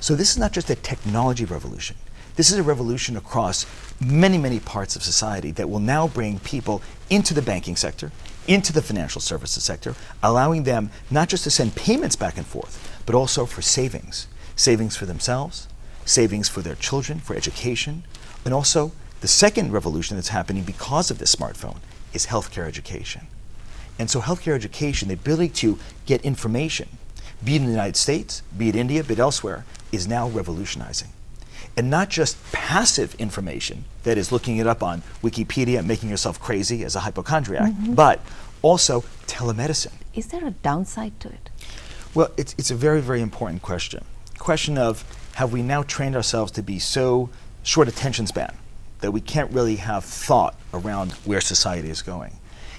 So this is not just a technology revolution. This is a revolution across many, many parts of society that will now bring people into the banking sector, into the financial services sector, allowing them not just to send payments back and forth, but also for savings. Savings for themselves, savings for their children, for education, and also the second revolution that's happening because of this smartphone is healthcare education. And so healthcare education, the ability to get information, be it in the United States, be it India, be it elsewhere, is now revolutionizing. And not just passive information, that is looking it up on Wikipedia and making yourself crazy as a hypochondriac, but also telemedicine. Is there a downside to it? Well, it's a very, very important question. Question of, have we now trained ourselves to be so short attention span that we can't really have thought around where society is going?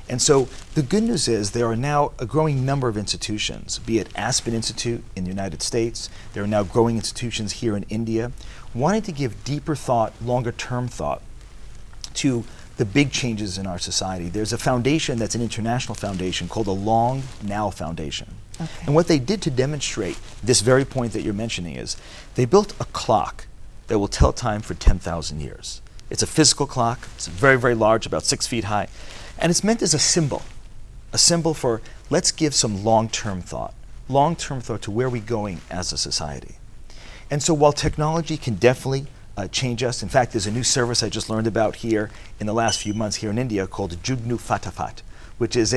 And so the good news is there are now a growing number of institutions, be it Aspen Institute in the United States, there are now growing institutions here in India, wanting to give deeper thought, longer term thought to the big changes in our society. There's a foundation that's an international foundation called the Long Now Foundation. Okay. And what they did to demonstrate this very point that you're mentioning is they built a clock that will tell time for 10,000 years. It's a physical clock, it's very, very large, about 6 feet high. And it's meant as a symbol for let's give some long-term thought to where we're going as a society. And so while technology can definitely change us, in fact, there's a new service I just learned about here in the last few months here in India called Jugnu Fatafat, which is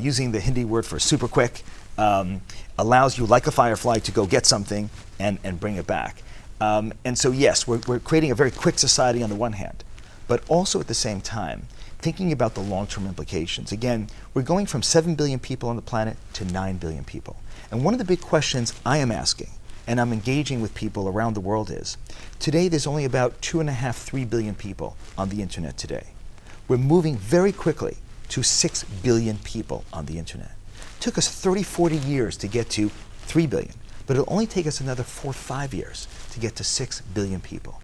using the Hindi word for super quick, allows you like a firefly to go get something and bring it back. And so yes, we're creating a very quick society on the one hand, but also at the same time, thinking about the long-term implications. Again, we're going from 7 billion people on the planet to 9 billion people. And one of the big questions I am asking, and I'm engaging with people around the world is, today there's only about 2.5, 3 billion people on the internet today. We're moving very quickly to 6 billion people on the internet. It took us 30, 40 years to get to 3 billion, but it'll only take us another 4 or 5 years to get to 6 billion people.